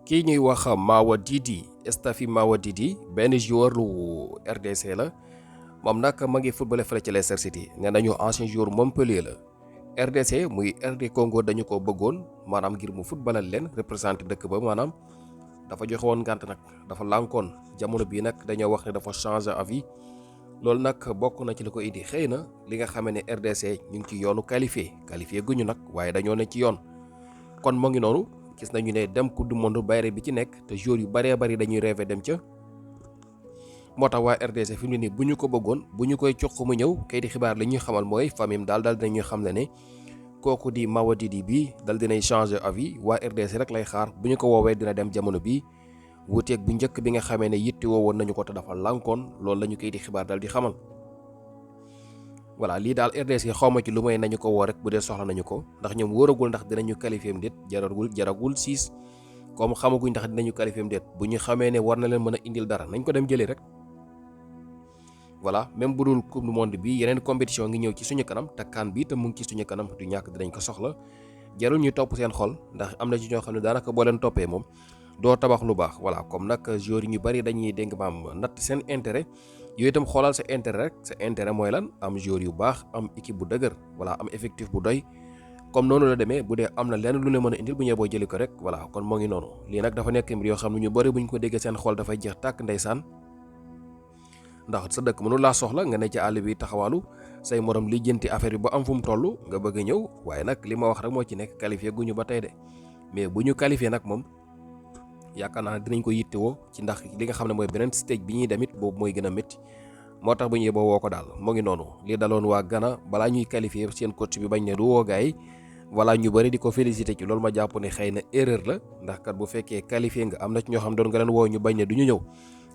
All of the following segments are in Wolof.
kii ñuy wax Mavididi Mavididi benn joueur lu RDC la moom nag ma ngi footballé fële ci Leicester City nee nañu ancien joueur Montpellier la RDC muy RD Congo dañu ko bëggoon maanaam ngir mu footballal leen représenté dëkk ba maanaam dafa joxe woon ngànt nag dafa lànkoon jamono bii nag dañoo wax ne dafa changé avis loolu nag bokk na ci li ko indi xëy na li nga xamee ne RDC ñu ngi ci yoonu qualifié guñu nag waaye dañoo ne ci yoon kon moo ngi noonu gis nañu ne dem coupe du monde bayre bi ci nekk te joueurs yu bëree bëri dañuy rêvé dem ca moo tax waa RDC fi mu ne nii bu ñu ko bëggoon bu ñu koy coq mu ñëw kay di xibaar li ñuy xamal mooy famille daal dinañuy xam ne kooku di Mavididi bi dal dinay changer avis waa RDC rek lay xaar bu ñu ko woowee dina dem jamono bii wuuteeg bu njëkk bi nga xamee ne yitte woo woon nañu ko te dafa lànkoon loolu la ñu koy di xibaar dal di xamal. voilà lii daal RDC xawma ci lu may nañu ko woo rek bu dee soxla nañu ko ndax ñoom wóoragul ndax dinañu qualifié am déet jaragul 6 comme xamaguñ ndax dinañu qualifié am déet bu ñu xamee ne war na leen mën a indil dara nañ ko dem jëlee rek. voilà même bu dul coupe du monde bi yeneen compétition ngi ñëw ci suñu kanam te CAN bi te mu ngi ci suñu kanam du ñàkk dinañ ko soxla jarul ñu topp seen xol ndax am na ci ñoo xam ne daanaka boo leen toppee moom doo tabax lu baax. voilà comme nag joueurs yi ñu bari dañuy dénk maam natt seen intérêt yooyu itam xoolal sa intérêt rek sa intérêt mooy lan am joueurs yu baax am équipe bu dëgër voilà am effectif bu doy comme noonu la demee bu dee am na lenn lu ne mën a indil bu ñëwee boo jëli ko rek voilà kon moo ngi noonu lii nag dafa nekk mbir yoo xam ne ñu bari bu ñu ko déggee seen xol dafay jeex tàkk ndeysaan ndax sa dëkk mënu laa soxla nga ne ci àll bi taxawaalu say morom lijjanti affaire bi ba am fu mu toll nga bëgg a ñëw waaye nag li ma wax rek moo ci nekk qualifié guñu ba tey de mais bu ñu qualifié nag moom yaakaar naa dinañ ko yittewoo ci ndax li nga xam ne mooy beneen stage bi ñuy demit boobu mooy gën a métti moo tax bu ñu yeboo woo ko daal moo ngi noonu li daloon waa Ghana balaa ñuy qualifié seen coach bi bañ ne du woo gars yi voilà ñu bëri di ko félicité ci loolu ma jàpp ne xëy na erreur la ndax kat bu fekkee qualifié nga am na ci ñoo xam doon nga leen woo ñu bañ ne du ñu ñëw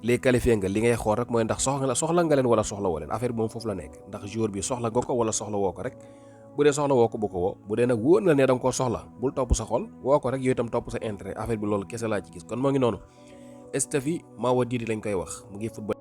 léegi qualifié nga li ngay xool rek mooy ndax soxla nga leen wala soxla woo leen affaire bi moom foofu la nekk ndax joueur bi soxla nga ko wala soxla woo ko rek bu dee soxla woo ko bu ko woo bu dee nag wóor na ne da nga koo soxla bul topp sa xol woo ko rek yooyu itam topp sa intérêt affaire bi loolu kese laa ci gis kon moo ngi noonu Mavididi lañ koy wax mu ngi football